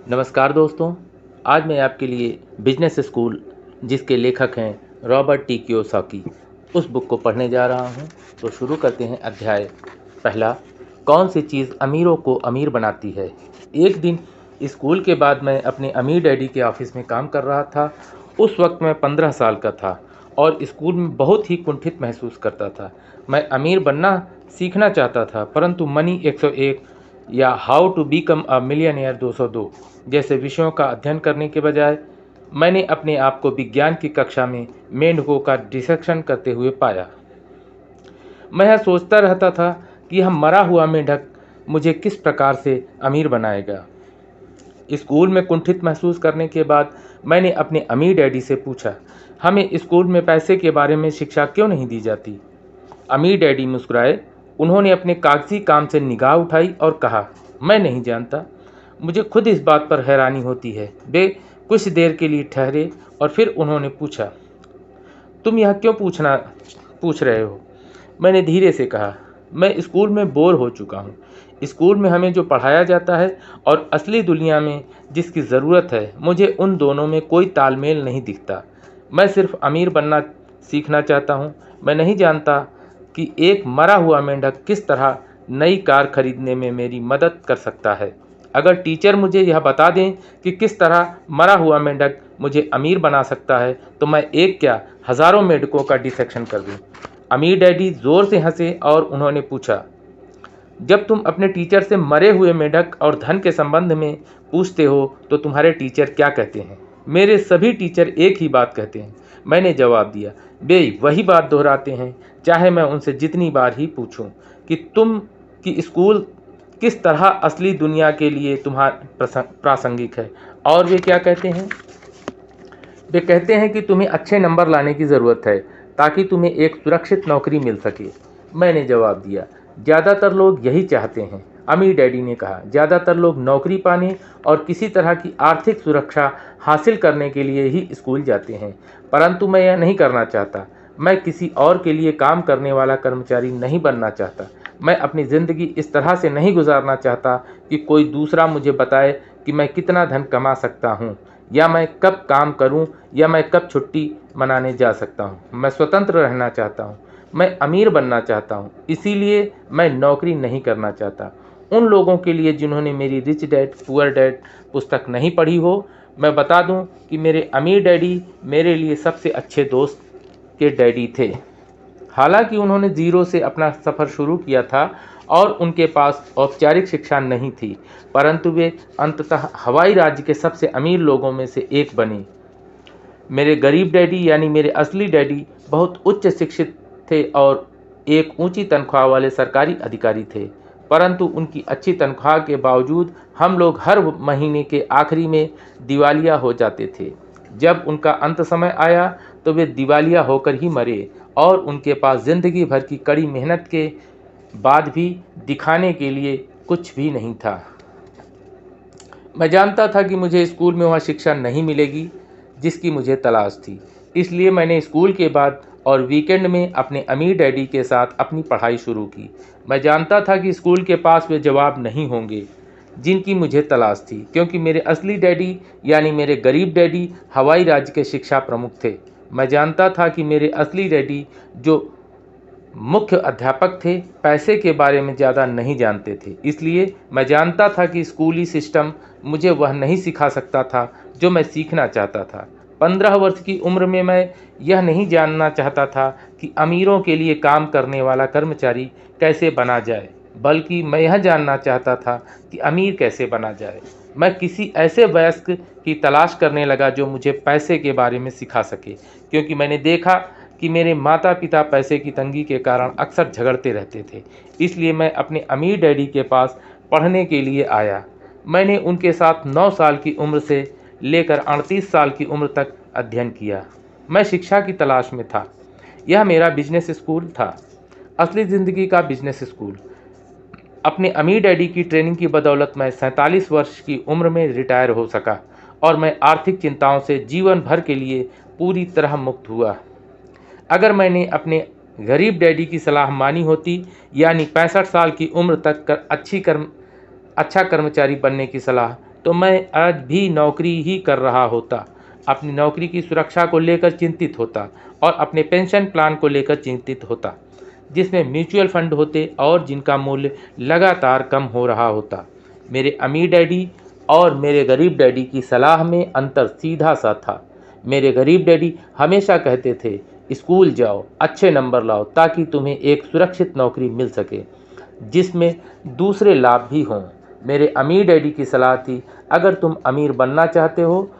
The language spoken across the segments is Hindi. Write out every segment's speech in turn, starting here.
नमस्कार दोस्तों। आज मैं आपके लिए बिजनेस स्कूल जिसके लेखक हैं रॉबर्ट टी कियोसाकी उस बुक को पढ़ने जा रहा हूं। तो शुरू करते हैं। अध्याय पहला, कौन सी चीज़ अमीरों को अमीर बनाती है। एक दिन स्कूल के बाद मैं अपने अमीर डैडी के ऑफिस में काम कर रहा था। उस वक्त मैं 15 साल का था और स्कूल में बहुत ही कुंठित महसूस करता था। मैं अमीर बनना सीखना चाहता था, परंतु मनी 101 या how to become a millionaire 202 जैसे विषयों का अध्ययन करने के बजाय मैंने अपने आप को विज्ञान की कक्षा में मेंढकों का डिसेक्शन करते हुए पाया। मैं यह सोचता रहता था कि यह मरा हुआ मेंढक मुझे किस प्रकार से अमीर बनाएगा। स्कूल में कुंठित महसूस करने के बाद मैंने अपने अमीर डैडी से पूछा, हमें स्कूल में पैसे के बारे में शिक्षा क्यों नहीं दी जाती। अमीर डैडी मुस्कुराए। उन्होंने अपने कागजी काम से निगाह उठाई और कहा, मैं नहीं जानता, मुझे खुद इस बात पर हैरानी होती है। वे कुछ देर के लिए ठहरे और फिर उन्होंने पूछा, तुम यह क्यों पूछ रहे हो। मैंने धीरे से कहा, मैं स्कूल में बोर हो चुका हूँ। स्कूल में हमें जो पढ़ाया जाता है और असली दुनिया में जिसकी ज़रूरत है, मुझे उन दोनों में कोई तालमेल नहीं दिखता। मैं सिर्फ अमीर बनना सीखना चाहता हूँ। मैं नहीं जानता कि एक मरा हुआ मेंढक किस तरह नई कार खरीदने में मेरी मदद कर सकता है। अगर टीचर मुझे यह बता दें कि किस तरह मरा हुआ मेंढक मुझे अमीर बना सकता है, तो मैं एक क्या हज़ारों मेंढकों का डिसेक्शन कर दूं। अमीर डैडी ज़ोर से हंसे और उन्होंने पूछा, जब तुम अपने टीचर से मरे हुए मेंढक और धन के संबंध में पूछते हो तो तुम्हारे टीचर क्या कहते हैं। मेरे सभी टीचर एक ही बात कहते हैं, मैंने जवाब दिया। वे वही बात दोहराते हैं, चाहे मैं उनसे जितनी बार ही पूछूं कि तुम कि स्कूल किस तरह असली दुनिया के लिए प्रासंगिक है। और वे क्या कहते हैं। वे कहते हैं कि तुम्हें अच्छे नंबर लाने की ज़रूरत है ताकि तुम्हें एक सुरक्षित नौकरी मिल सके। मैंने जवाब दिया, ज़्यादातर लोग यही चाहते हैं। अमीर डैडी ने कहा, ज़्यादातर लोग नौकरी पाने और किसी तरह की आर्थिक सुरक्षा हासिल करने के लिए ही स्कूल जाते हैं, परंतु मैं यह नहीं करना चाहता। मैं किसी और के लिए काम करने वाला कर्मचारी नहीं बनना चाहता। मैं अपनी ज़िंदगी इस तरह से नहीं गुजारना चाहता कि कोई दूसरा मुझे बताए कि मैं कितना धन कमा सकता हूँ, या मैं कब काम करूं, या मैं कब छुट्टी मनाने जा सकता हूं। मैं स्वतंत्र रहना चाहता हूं। मैं अमीर बनना चाहता हूं, इसीलिए मैं नौकरी नहीं करना चाहता। उन लोगों के लिए जिन्होंने मेरी रिच डैड पुअर डैड पुस्तक नहीं पढ़ी हो, मैं बता दूं कि मेरे अमीर डैडी मेरे लिए सबसे अच्छे दोस्त के डैडी थे। हालांकि उन्होंने ज़ीरो से अपना सफ़र शुरू किया था और उनके पास औपचारिक शिक्षा नहीं थी, परंतु वे अंततः हवाई राज्य के सबसे अमीर लोगों में से एक बने। मेरे गरीब डैडी यानी मेरे असली डैडी बहुत उच्च शिक्षित थे और एक ऊंची तनख्वाह वाले सरकारी अधिकारी थे, परंतु उनकी अच्छी तनख्वाह के बावजूद हम लोग हर महीने के आखिरी में दिवालिया हो जाते थे। जब उनका अंत समय आया तो वे दिवालिया होकर ही मरे और उनके पास ज़िंदगी भर की कड़ी मेहनत के बाद भी दिखाने के लिए कुछ भी नहीं था। मैं जानता था कि मुझे स्कूल में वह शिक्षा नहीं मिलेगी जिसकी मुझे तलाश थी, इसलिए मैंने स्कूल के बाद और वीकेंड में अपने अमीर डैडी के साथ अपनी पढ़ाई शुरू की। मैं जानता था कि स्कूल के पास वे जवाब नहीं होंगे जिनकी मुझे तलाश थी, क्योंकि मेरे असली डैडी यानी मेरे गरीब डैडी हवाई राज्य के शिक्षा प्रमुख थे। मैं जानता था कि मेरे असली डैडी जो मुख्य अध्यापक थे, पैसे के बारे में ज़्यादा नहीं जानते थे। इसलिए मैं जानता था कि स्कूली सिस्टम मुझे वह नहीं सिखा सकता था जो मैं सीखना चाहता था। 15 वर्ष की उम्र में मैं यह नहीं जानना चाहता था कि अमीरों के लिए काम करने वाला कर्मचारी कैसे बना जाए, बल्कि मैं यह जानना चाहता था कि अमीर कैसे बना जाए। मैं किसी ऐसे वयस्क की तलाश करने लगा जो मुझे पैसे के बारे में सिखा सके, क्योंकि मैंने देखा कि मेरे माता पिता पैसे की तंगी के कारण अक्सर झगड़ते रहते थे। इसलिए मैं अपने अमीर डैडी के पास पढ़ने के लिए आया। मैंने उनके साथ 9 साल की उम्र से लेकर 38 साल की उम्र तक अध्ययन किया। मैं शिक्षा की तलाश में था। यह मेरा बिजनेस स्कूल था, असली ज़िंदगी का बिजनेस स्कूल। अपने अमीर डैडी की ट्रेनिंग की बदौलत मैं 47 वर्ष की उम्र में रिटायर हो सका और मैं आर्थिक चिंताओं से जीवन भर के लिए पूरी तरह मुक्त हुआ। अगर मैंने अपने गरीब डैडी की सलाह मानी होती, यानी 65 साल की उम्र तक अच्छा कर्मचारी बनने की सलाह, तो मैं आज भी नौकरी ही कर रहा होता, अपनी नौकरी की सुरक्षा को लेकर चिंतित होता और अपने पेंशन प्लान को लेकर चिंतित होता, जिसमें म्यूचुअल फंड होते और जिनका मूल्य लगातार कम हो रहा होता। मेरे अमीर डैडी और मेरे गरीब डैडी की सलाह में अंतर सीधा सा था। मेरे गरीब डैडी हमेशा कहते थे, स्कूल जाओ, अच्छे नंबर लाओ, ताकि तुम्हें एक सुरक्षित नौकरी मिल सके जिसमें दूसरे लाभ भी हों। मेरे अमीर डैडी की सलाह थी, अगर तुम अमीर बनना चाहते हो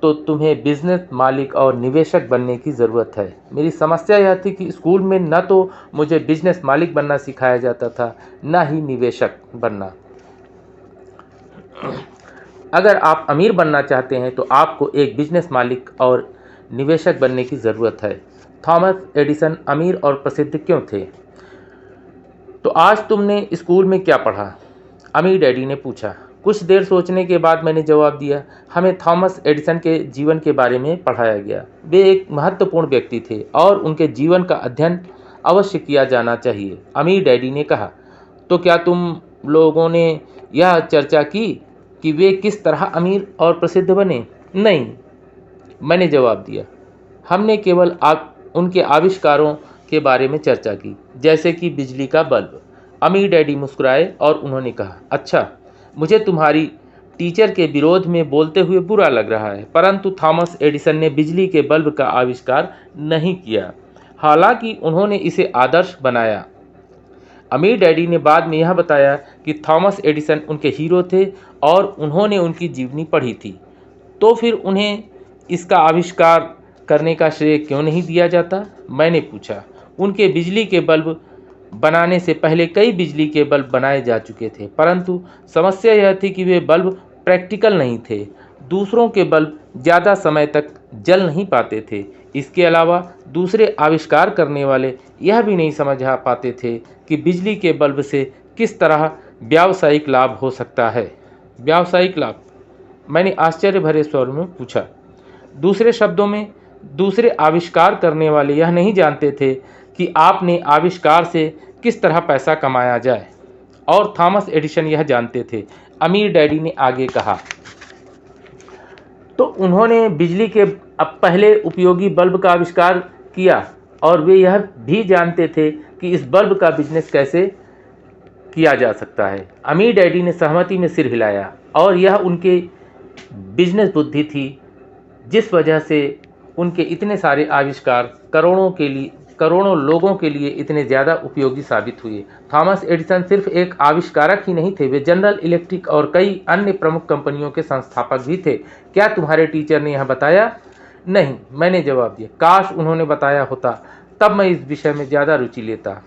तो तुम्हें बिजनेस मालिक और निवेशक बनने की ज़रूरत है। मेरी समस्या यह थी कि स्कूल में न तो मुझे बिजनेस मालिक बनना सिखाया जाता था, न ही निवेशक बनना। अगर आप अमीर बनना चाहते हैं तो आपको एक बिजनेस मालिक और निवेशक बनने की ज़रूरत है। थॉमस एडिसन अमीर और प्रसिद्ध क्यों थे? तो आज तुमने स्कूल में क्या पढ़ा? अमीर डैडी ने पूछा। कुछ देर सोचने के बाद मैंने जवाब दिया, हमें थॉमस एडिसन के जीवन के बारे में पढ़ाया गया। वे एक महत्वपूर्ण व्यक्ति थे और उनके जीवन का अध्ययन अवश्य किया जाना चाहिए। अमीर डैडी ने कहा, तो क्या तुम लोगों ने यह चर्चा की कि वे किस तरह अमीर और प्रसिद्ध बने? नहीं, मैंने जवाब दिया, हमने केवल उनके आविष्कारों के बारे में चर्चा की, जैसे कि बिजली का बल्ब। अमीर डैडी मुस्कुराए और उन्होंने कहा, अच्छा, मुझे तुम्हारी टीचर के विरोध में बोलते हुए बुरा लग रहा है, परंतु थॉमस एडिसन ने बिजली के बल्ब का आविष्कार नहीं किया, हालांकि उन्होंने इसे आदर्श बनाया। अमीर डैडी ने बाद में यह बताया कि थॉमस एडिसन उनके हीरो थे और उन्होंने उनकी जीवनी पढ़ी थी। तो फिर उन्हें इसका आविष्कार करने का श्रेय क्यों नहीं दिया जाता? मैंने पूछा। उनके बिजली के बल्ब बनाने से पहले कई बिजली के बल्ब बनाए जा चुके थे, परंतु समस्या यह थी कि वे बल्ब प्रैक्टिकल नहीं थे। दूसरों के बल्ब ज़्यादा समय तक जल नहीं पाते थे। इसके अलावा दूसरे आविष्कार करने वाले यह भी नहीं समझ पाते थे कि बिजली के बल्ब से किस तरह व्यावसायिक लाभ हो सकता है। व्यावसायिक लाभ? मैंने आश्चर्य भरे स्वर में पूछा। दूसरे शब्दों में, दूसरे आविष्कार करने वाले यह नहीं जानते थे कि आपने आविष्कार से किस तरह पैसा कमाया जाए, और थॉमस एडिसन यह जानते थे। अमीर डैडी ने आगे कहा, तो उन्होंने बिजली के पहले उपयोगी बल्ब का आविष्कार किया और वे यह भी जानते थे कि इस बल्ब का बिजनेस कैसे किया जा सकता है। अमीर डैडी ने सहमति में सिर हिलाया, और यह उनके बिजनेस बुद्धि थी जिस वजह से उनके इतने सारे आविष्कार करोड़ों लोगों के लिए इतने ज़्यादा उपयोगी साबित हुए। थॉमस एडिसन सिर्फ एक आविष्कारक ही नहीं थे, वे जनरल इलेक्ट्रिक और कई अन्य प्रमुख कंपनियों के संस्थापक भी थे। क्या तुम्हारे टीचर ने यह बताया? नहीं, मैंने जवाब दिया। काश उन्होंने बताया होता, तब मैं इस विषय में ज़्यादा रुचि लेता।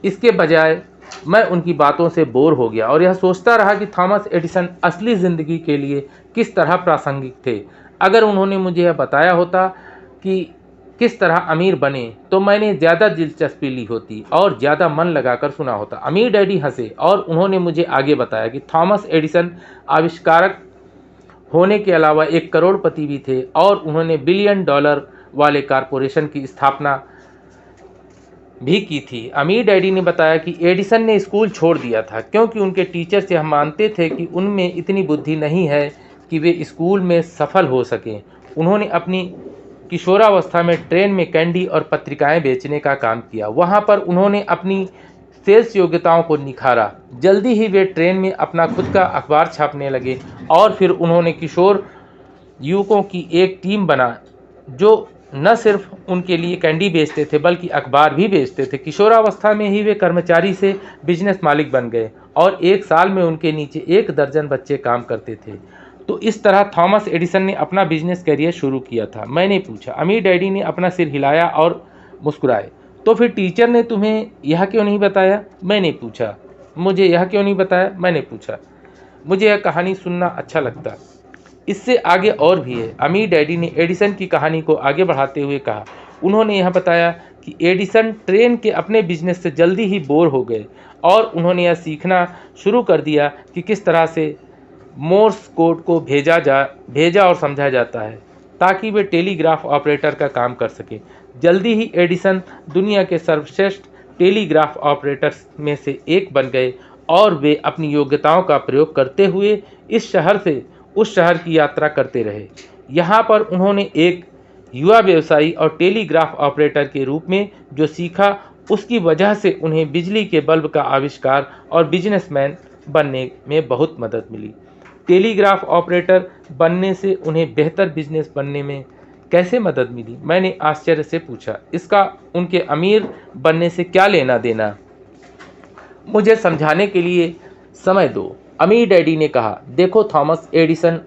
इसके बजाय मैं उनकी बातों से बोर हो गया और यह सोचता रहा कि थॉमस एडिसन असली ज़िंदगी के लिए किस तरह प्रासंगिक थे। अगर उन्होंने मुझे यह बताया होता कि किस तरह अमीर बने, तो मैंने ज़्यादा दिलचस्पी ली होती और ज़्यादा मन लगाकर सुना होता। अमीर डैडी हंसे और उन्होंने मुझे आगे बताया कि थॉमस एडिसन आविष्कारक होने के अलावा एक करोड़पति भी थे और उन्होंने $1 बिलियन वाले कॉरपोरेशन की स्थापना भी की थी। अमीर डैडी ने बताया कि एडिसन ने स्कूल छोड़ दिया था क्योंकि उनके टीचर से हम मानते थे कि उनमें इतनी बुद्धि नहीं है कि वे स्कूल में सफल हो सकें। उन्होंने अपनी किशोरावस्था में ट्रेन में कैंडी और पत्रिकाएं बेचने का काम किया। वहां पर उन्होंने अपनी सेल्स योग्यताओं को निखारा। जल्दी ही वे ट्रेन में अपना खुद का अखबार छापने लगे और फिर उन्होंने किशोर युवकों की एक टीम बना जो न सिर्फ उनके लिए कैंडी बेचते थे बल्कि अखबार भी बेचते थे। किशोरावस्था में ही वे कर्मचारी से बिजनेस मालिक बन गए और एक साल में उनके नीचे 1 दर्जन बच्चे काम करते थे। तो इस तरह थॉमस एडिसन ने अपना बिजनेस करियर शुरू किया था। मैंने पूछा। अमीर डैडी ने अपना सिर हिलाया और मुस्कुराए। तो फिर टीचर ने तुम्हें यह क्यों नहीं बताया? मैंने पूछा। मुझे यह क्यों नहीं बताया? मैंने पूछा। मुझे यह कहानी सुनना अच्छा लगता। इससे आगे और भी है। अमीर डैडी ने एडिसन की कहानी को आगे बढ़ाते हुए कहा। उन्होंने यह बताया कि एडिसन ट्रेन के अपने बिजनेस से जल्दी ही बोर हो गए और उन्होंने यह सीखना शुरू कर दिया कि किस तरह से मोर्स कोड को भेजा और समझा जाता है ताकि वे टेलीग्राफ ऑपरेटर का काम कर सके। जल्दी ही एडिसन दुनिया के सर्वश्रेष्ठ टेलीग्राफ ऑपरेटर्स में से एक बन गए और वे अपनी योग्यताओं का प्रयोग करते हुए इस शहर से उस शहर की यात्रा करते रहे। यहाँ पर उन्होंने एक युवा व्यवसायी और टेलीग्राफ ऑपरेटर के रूप में जो सीखा, उसकी वजह से उन्हें बिजली के बल्ब का आविष्कार और बिजनेसमैन बनने में बहुत मदद मिली। टेलीग्राफ ऑपरेटर बनने से उन्हें बेहतर बिजनेस बनने में कैसे मदद मिली? मैंने आश्चर्य से पूछा। इसका उनके अमीर बनने से क्या लेना देना? मुझे समझाने के लिए समय दो। अमीर डैडी ने कहा, देखो थॉमस एडिसन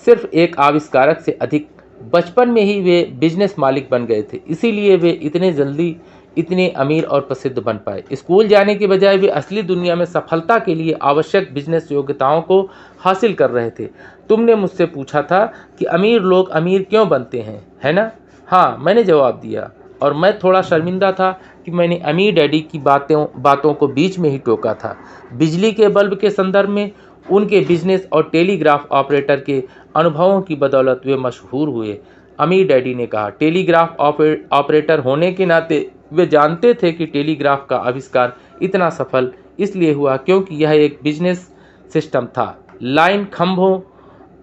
सिर्फ एक आविष्कारक से अधिक, बचपन में ही वे बिजनेस मालिक बन गए थे, इसीलिए वे इतने जल्दी इतने अमीर और प्रसिद्ध बन पाए। स्कूल जाने के बजाय वे असली दुनिया में सफलता के लिए आवश्यक बिजनेस योग्यताओं को हासिल कर रहे थे। तुमने मुझसे पूछा था कि अमीर लोग अमीर क्यों बनते हैं, है ना? हाँ, मैंने जवाब दिया, और मैं थोड़ा शर्मिंदा था कि मैंने अमीर डैडी की बातों को बीच में ही टोका था। बिजली के बल्ब के संदर्भ में उनके बिजनेस और टेलीग्राफ ऑपरेटर के अनुभवों की बदौलत वे मशहूर हुए। अमीर डैडी ने कहा, टेलीग्राफ ऑपरेटर होने के नाते वे जानते थे कि टेलीग्राफ का आविष्कार इतना सफल इसलिए हुआ क्योंकि यह एक बिजनेस सिस्टम था। लाइन, खंभों,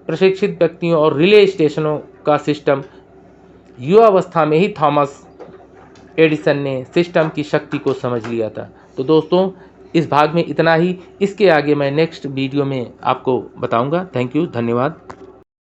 प्रशिक्षित व्यक्तियों और रिले स्टेशनों का सिस्टम। युवावस्था में ही थॉमस एडिसन ने सिस्टम की शक्ति को समझ लिया था। तो दोस्तों, इस भाग में इतना ही। इसके आगे मैं नेक्स्ट वीडियो में आपको बताऊंगा। थैंक यू, धन्यवाद।